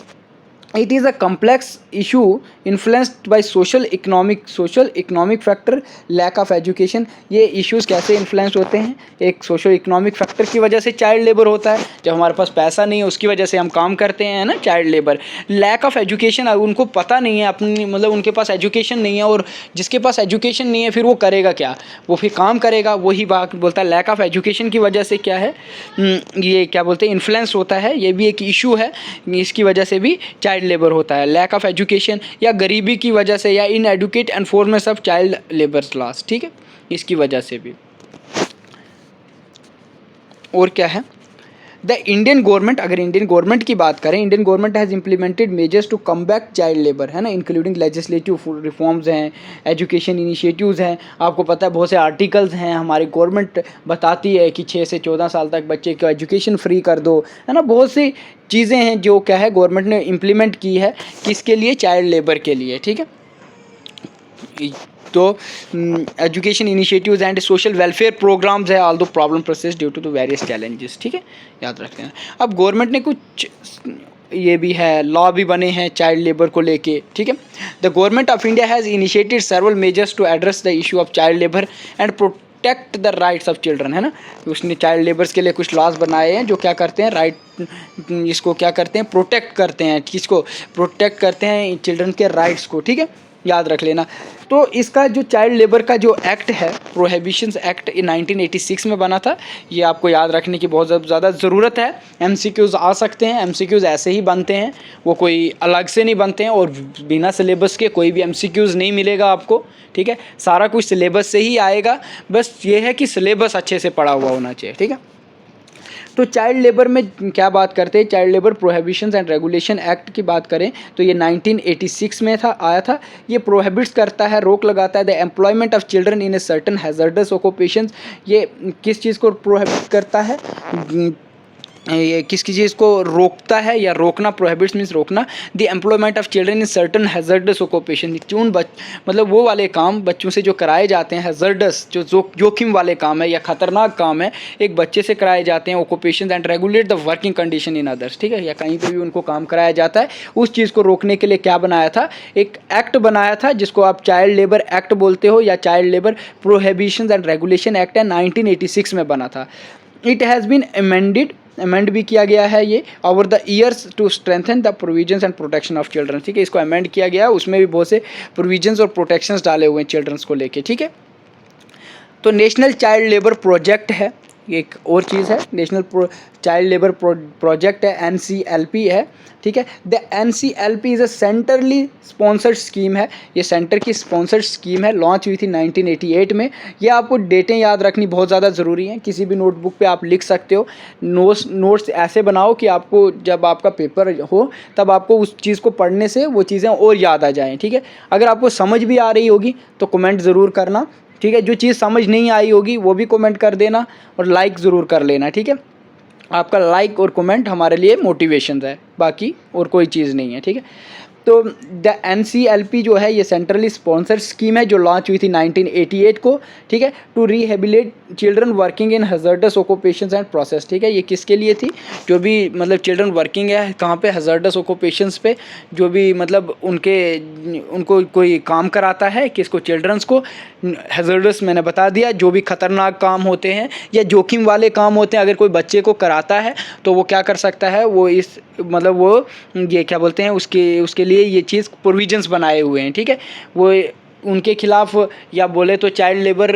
It is a complex issue influenced by social economic factor, lack of education. ये इश्यूज़ कैसे इन्फ्लुएंस होते हैं? एक सोशल इकोनॉमिक फैक्टर की वजह से चाइल्ड लेबर होता है, जब हमारे पास पैसा नहीं है उसकी वजह से हम काम करते हैं ना, child labour. Lack of education, उनको पता नहीं है अपनी, मतलब उनके पास एजुकेशन नहीं है, और जिसके पास एजुकेशन नहीं है फिर वो करेगा क्या? वो फिर काम करेगा। वही बात बोलता है, लैक ऑफ एजुकेशन की वजह से क्या है, ये क्या बोलते हैं, इन्फ्लुएंस होता है। ये भी एक इशू है, इसकी वजह से भी चाइल्ड लेबर होता है। लैक ऑफ एजुकेशन या गरीबी की वजह से, या inadequate enforcement of child labour laws, ठीक है, इसकी वजह से भी। और क्या है, द इंडियन गवर्नमेंट, अगर इंडियन गवर्नमेंट की बात करें, Indian government has implemented measures to combat child labour, है ना, इंक्लूडिंग लेजिस्लेटिव रिफॉर्म्स हैं, एजुकेशन इनिशिएटिव्स हैं। आपको पता है बहुत से आर्टिकल्स हैं, हमारी गवर्नमेंट बताती है कि 6 से 14 साल तक बच्चे को एजुकेशन फ्री कर दो, है ना। बहुत सी चीज़ें हैं जो क्या है गवर्नमेंट ने इम्प्लीमेंट की है, किसके लिए? चाइल्ड लेबर के लिए, ठीक है। तो education initiatives and social welfare programmes है, although problem process due to the various challenges, ठीक है, याद रखते हैं। अब गवर्नमेंट ने कुछ ये भी है, लॉ भी बने हैं चाइल्ड लेबर को लेके, ठीक है। The government of India has initiated several measures to address the issue of child labour and protect the rights of children, है ना। उसने चाइल्ड लेबर्स के लिए कुछ लॉज बनाए हैं जो क्या करते हैं, राइट, इसको क्या करते हैं, प्रोटेक्ट करते हैं। किसको प्रोटेक्ट करते हैं? चिल्ड्रन के राइट्स को, ठीक है, याद रख लेना। तो इसका जो चाइल्ड लेबर का जो एक्ट है, प्रोहिबिशंस एक्ट 1986 में बना था, ये आपको याद रखने की बहुत ज़्यादा ज़रूरत है। एमसीक्यूज़ आ सकते हैं, एमसीक्यूज़ ऐसे ही बनते हैं, वो कोई अलग से नहीं बनते हैं, और बिना सिलेबस के कोई भी एमसीक्यूज़ नहीं मिलेगा आपको, ठीक है। सारा कुछ सिलेबस से ही आएगा, बस ये है कि सिलेबस अच्छे से पढ़ा हुआ होना चाहिए, ठीक है। तो चाइल्ड लेबर में क्या बात करते हैं, child labour prohibitions and regulation act की बात करें तो ये 1986 में आया था। ये प्रोहिबिट्स करता है, रोक लगाता है the employment of children in a certain hazardous occupations. ये किस चीज़ को प्रोहिबिट करता है, ये किसकी चीज़ को रोकता है या रोकना? प्रोहिबिट्स मीन्स रोकना। The employment of children in certain hazardous occupation, मतलब वो वाले काम बच्चों से जो कराए जाते हैं, हैजर्डस जो जोखिम वाले काम है या ख़तरनाक काम है, एक बच्चे से कराए जाते हैं। Occupation and regulate the working condition in others, ठीक है, या कहीं पर भी उनको काम कराया जाता है, उस चीज़ को रोकने के लिए क्या बनाया था? एक एक्ट बनाया था जिसको आप चाइल्ड लेबर एक्ट बोलते हो, या child labour prohibitions and regulation act है, 1986 में बना था। इट हैज़ बीन अमेंड भी किया गया है ये over the years to strengthen the provisions and protection of children, ठीक है। इसको अमेंड किया गया है, उसमें भी बहुत से प्रोविजंस और प्रोटेक्शंस डाले हुए हैं चिल्ड्रंस को लेके, ठीक है। तो नेशनल चाइल्ड लेबर प्रोजेक्ट है, एक और चीज़ है, नेशनल चाइल्ड लेबर प्रोजेक्ट है, NCLP है, ठीक है। The NCLP is a centrally sponsored scheme है, ये सेंटर की स्पॉन्सर्ड स्कीम है, लॉन्च हुई थी 1988 में। ये आपको डेटें याद रखनी बहुत ज़्यादा ज़रूरी हैं, किसी भी नोटबुक पे आप लिख सकते हो। नोट्स ऐसे बनाओ कि आपको जब आपका पेपर हो तब आपको उस चीज़ को पढ़ने से वो चीज़ें और याद आ जाएँ, ठीक है। अगर आपको समझ भी आ रही होगी तो कमेंट ज़रूर करना, ठीक है। जो चीज़ समझ नहीं आई होगी वो भी कमेंट कर देना, और लाइक ज़रूर कर लेना, ठीक है। आपका लाइक और कमेंट हमारे लिए मोटिवेशन है, बाकी और कोई चीज़ नहीं है, ठीक है। तो द NCLP जो है ये सेंट्रली स्पॉन्सर्ड स्कीम है जो लॉन्च हुई थी 1988 को, ठीक है, to rehabilitate children working in hazardous occupations and process, ठीक है। ये किसके लिए थी? जो भी मतलब चिल्ड्रन वर्किंग है कहाँ पे? हैजर्डस ऑक्यूपेशंस पे, जो भी मतलब उनको कोई काम कराता है, किसको? चिल्ड्रंस को। हैजर्डस मैंने बता दिया, जो भी ख़तरनाक काम होते हैं या जोखिम वाले काम होते हैं, अगर कोई बच्चे को कराता है तो वो क्या कर सकता है, वो इस मतलब वो ये क्या बोलते हैं, उसके लिए ये चीज़ प्रोविजंस बनाए हुए हैं, ठीक है। वो उनके खिलाफ, या बोले तो चाइल्ड लेबर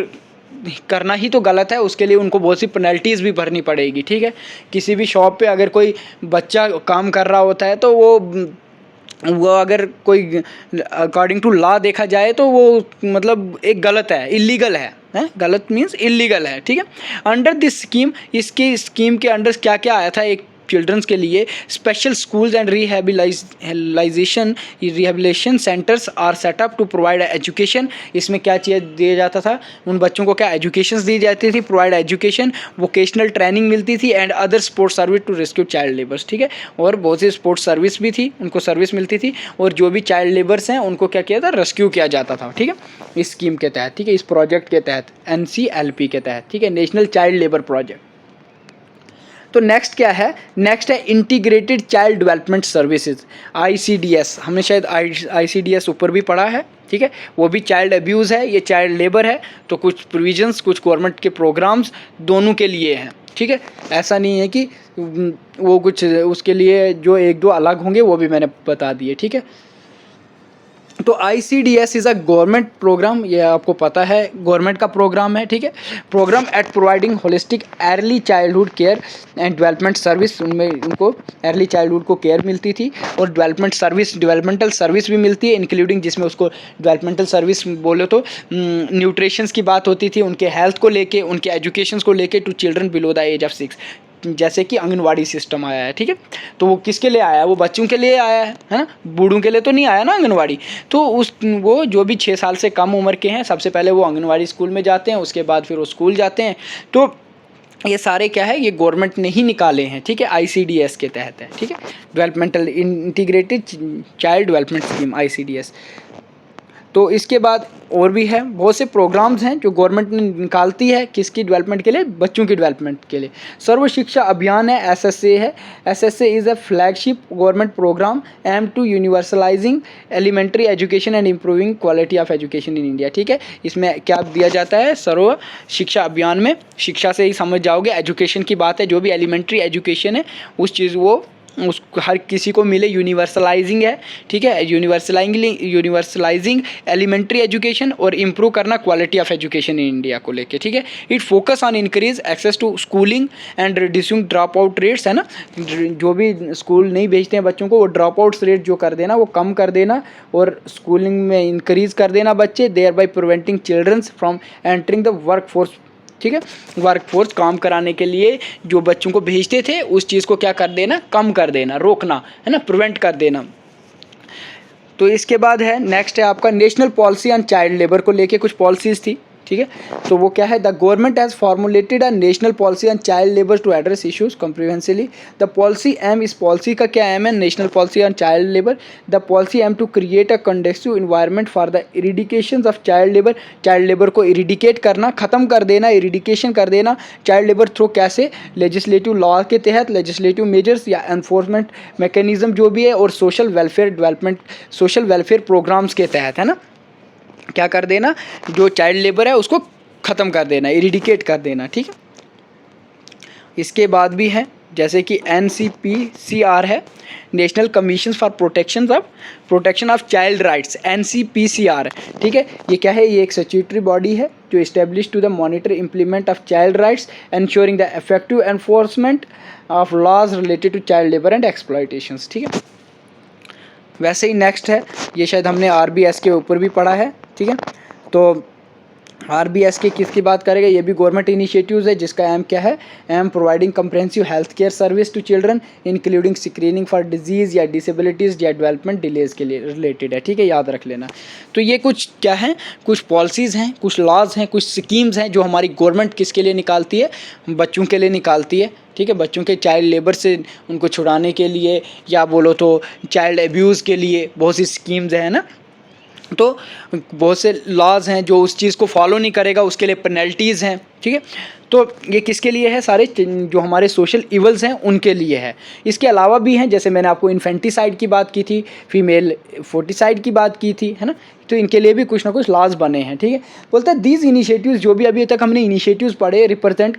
करना ही तो गलत है, उसके लिए उनको बहुत सी पेनल्टीज़ भी भरनी पड़ेगी, ठीक है। किसी भी शॉप पे अगर कोई बच्चा काम कर रहा होता है तो वो अगर कोई अकॉर्डिंग टू लॉ देखा जाए तो वो मतलब एक गलत है, इलीगल है, गलत मीन्स इलीगल है, ठीक है। अंडर दिस स्कीम, इसकी स्कीम के अंडर क्या क्या आया था? एक चिल्ड्रंस के लिए special schools and rehabilitation centres are set up to provide education. इसमें क्या चीज़ दिया जाता था, उन बच्चों को क्या एजुकेशन दी जाती थी, प्रोवाइड एजुकेशन, वोकेशनल ट्रेनिंग मिलती थी and other sports service to rescue child labours. ठीक है, और बहुत सी स्पोर्ट्स सर्विस भी थी, उनको सर्विस मिलती थी, और जो भी चाइल्ड लेबर्स हैं उनको क्या किया था, रेस्क्यू किया जाता था। ठीक है, इस स्कीम के तहत, ठीक है, इस प्रोजेक्ट के तहत, NCLP के तहत, ठीक है, नेशनल चाइल्ड लेबर प्रोजेक्ट। तो नेक्स्ट क्या है, नेक्स्ट है integrated child development services, ICDS। हमने शायद ICDS ऊपर भी पढ़ा है, ठीक है, वो भी चाइल्ड अब्यूज़ है, ये चाइल्ड लेबर है, तो कुछ प्रोविजंस, कुछ गवर्नमेंट के प्रोग्राम्स दोनों के लिए हैं। ठीक है, ऐसा नहीं है कि वो कुछ उसके लिए जो एक दो अलग होंगे, वो भी मैंने बता दिए। ठीक है, तो ICDS is a government programme, ये आपको पता है गवर्नमेंट का प्रोग्राम है। ठीक है, programme at providing holistic early childhood care and development service. उनमें उनको अर्ली चाइल्डहुड को केयर मिलती थी और डेवलपमेंटल सर्विस भी मिलती है, इंक्लूडिंग, जिसमें उसको डेवलपमेंटल सर्विस बोले तो न्यूट्रिशंस की बात होती थी, उनके हेल्थ को लेके, उनके एजुकेशन को लेके to children below the age of 6, जैसे कि आंगनवाड़ी सिस्टम आया है। ठीक है, तो वो किसके लिए आया है, वो बच्चों के लिए आया है ना, बूढ़ों के लिए तो नहीं आया ना आंगनवाड़ी। तो वो जो भी 6 साल से कम उम्र के हैं, सबसे पहले वो आंगनवाड़ी स्कूल में जाते हैं, उसके बाद फिर वो स्कूल जाते हैं। तो ये सारे क्या है, ये गवर्नमेंट ने ही निकाले हैं। ठीक है, ICDS के तहत है। ठीक है, developmental integrated child development scheme, ICDS। तो इसके बाद और भी है, बहुत से प्रोग्राम्स हैं जो गवर्नमेंट ने निकालती है, किसकी डेवलपमेंट के लिए, बच्चों की डेवलपमेंट के लिए। सर्व शिक्षा अभियान है, SSA है। SSA is a flagship government programme aim to universalising elementary education and improving quality of education in India. ठीक है, इसमें क्या दिया जाता है, सर्व शिक्षा अभियान में, शिक्षा से ही समझ जाओगे, एजुकेशन की बात है, जो भी एलिमेंट्री एजुकेशन है उस चीज़ वो उस हर किसी को मिले, यूनिवर्सलाइजिंग है। ठीक है, यूनिवर्सलाइजिंग एलिमेंट्री एजुकेशन और इम्प्रूव करना quality of education in India को लेके। ठीक है, it focus on increase access to schooling and reducing drop out rates, है ना, जो भी स्कूल नहीं भेजते हैं बच्चों को, वो ड्रॉप आउट्स रेट जो कर देना वो कम कर देना, और स्कूलिंग में इंक्रीज कर देना बच्चे, thereby preventing childrens from entering the workforce. ठीक है, वर्कफोर्स काम कराने के लिए जो बच्चों को भेजते थे, उस चीज़ को क्या कर देना, कम कर देना, रोकना, है ना, प्रिवेंट कर देना। तो इसके बाद है, नेक्स्ट है आपका national policy on child labour को लेके कुछ पॉलिसीज़ थी। ठीक है, तो वो क्या है, the government has formulated a national policy on child labour to address issues comprehensively. The policy aim, इस पॉलिसी का क्या एम है, national policy on child labour. The policy aim to create a conductive environment for the eradication of child labour. Child labour को eradicate करना, ख़त्म कर देना, eradication कर देना चाइल्ड लेबर थ्रू, कैसे, लेजिस्लेटिव लॉ के तहत, लेजिस्लेटिव मेजर्स या एनफोर्समेंट मैकेनिज्म जो भी है, और social welfare development, social welfare programmes के तहत, है ना, क्या कर देना, जो चाइल्ड लेबर है उसको ख़त्म कर देना, इरिडिकेट कर देना। ठीक है, इसके बाद भी है, जैसे कि NCPCR है, national commission for protection of child rights, NCPCR। ठीक है, ये क्या है, ये एक स्टैट्यूटरी बॉडी है जो establish to the monitor implement of child rights, ensuring the effective enforcement of laws related to child labour and exploitations. ठीक है, वैसे ही नेक्स्ट है, ये शायद हमने RBS के ऊपर भी पढ़ा है। ठीक है, तो RBS के किसकी बात करेगा, ये भी गवर्नमेंट इनिशिएटिव्स है, जिसका एम क्या है, aim providing comprehensive health care service to children including screening for disease या डिसेबिलिटीज़ या डेवलपमेंट डिलेज के लिए रिलेटेड है। ठीक है, याद रख लेना। तो ये कुछ क्या है, कुछ पॉलिसीज़ हैं, कुछ लॉज हैं, कुछ स्कीम्स हैं जो हमारी गवर्नमेंट किसके लिए निकालती है, बच्चों के लिए निकालती है। ठीक है, बच्चों के चाइल्ड लेबर से उनको छुड़ाने के लिए, या बोलो तो चाइल्ड अब्यूज़ के लिए बहुत सी स्कीम्स हैं ना। तो बहुत से लॉज हैं, जो उस चीज़ को फॉलो नहीं करेगा उसके लिए पेनल्टीज़ हैं। ठीक है, तो ये किसके लिए है, सारे जो हमारे सोशल इवल्स हैं उनके लिए है। इसके अलावा भी हैं, जैसे मैंने आपको इन्फेंटिसाइड की बात की थी, फीमेल फोर्टिसाइड की बात की थी, है ना, तो इनके लिए भी कुछ ना कुछ लॉज बने हैं। ठीक है, बोलता है दीज इनिशिएटिव्स, जो भी अभी तक हमने इनिशिएटिव्स पढ़े, represent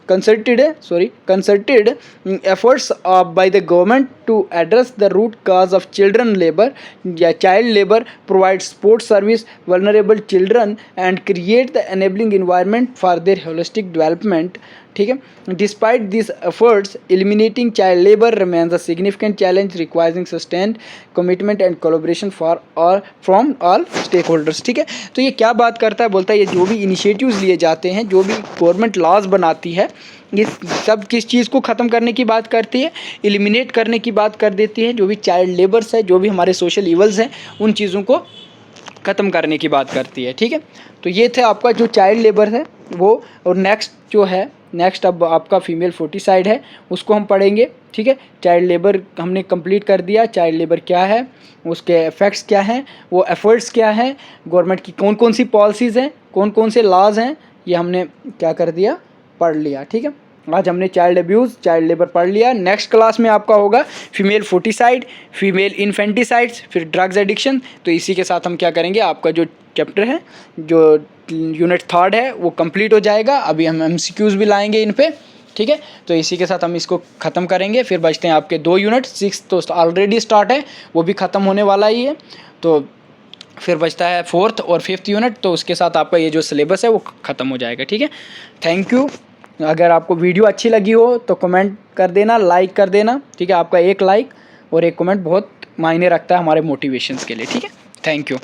concerted efforts by the government to address the root cause of children labour या child labour, provide sports service vulnerable children and create the enabling environment essential for their holistic development, ठीक है। Despite this efforts eliminating child labour remains a significant challenge requiring sustained commitment and collaboration for all from all stakeholders, ठीक है। तो ये क्या बात करता है, बोलता है ये जो भी इनिशिएटिव्स लिए जाते हैं, जो भी गवर्नमेंट लॉज बनाती है, ये सब किस चीज़ को ख़त्म करने की बात करती है, एलिमिनेट करने की बात कर देती है। जो भी चाइल्ड लेबर्स है, जो भी हमारे सोशल इवल्स हैं, उन चीज़ों को ख़त्म करने की बात करती है, ठीक है। तो ये थे आपका जो चाइल्ड लेबर है वो। और नेक्स्ट जो है, नेक्स्ट अब आपका फीमेल फोर्टिसाइड है, उसको हम पढ़ेंगे, ठीक है। चाइल्ड लेबर हमने कंप्लीट कर दिया, चाइल्ड लेबर क्या है, उसके इफ़ेक्ट्स क्या हैं, वो एफर्ट्स क्या हैं, गवर्नमेंट की कौन कौन सी पॉलिसीज़ हैं, कौन कौन से लॉज हैं, ये हमने क्या कर दिया, पढ़ लिया, ठीक है। आज हमने चाइल्ड अब्यूज़, चाइल्ड लेबर पढ़ लिया। नेक्स्ट क्लास में आपका होगा फीमेल फोर्टिसाइड, फीमेल इन्फेंटिसाइड्स, फिर ड्रग्स एडिक्शन। तो इसी के साथ हम क्या करेंगे, आपका जो चैप्टर है, जो यूनिट 3 है, वो कंप्लीट हो जाएगा। अभी हम MCQs भी लाएंगे इन पे, ठीक है। तो इसी के साथ हम इसको ख़त्म करेंगे। फिर बचते हैं आपके 2 यूनिट, 6 तो ऑलरेडी स्टार्ट है, वो भी ख़त्म होने वाला ही है। तो फिर बचता है 4th और 5th यूनिट, तो उसके साथ आपका ये जो सिलेबस है वो ख़त्म हो जाएगा, ठीक है। Thank you. अगर आपको वीडियो अच्छी लगी हो तो कमेंट कर देना, लाइक कर देना, ठीक है। आपका एक लाइक और एक कमेंट बहुत मायने रखता है हमारे मोटिवेशंस के लिए, ठीक है। Thank you.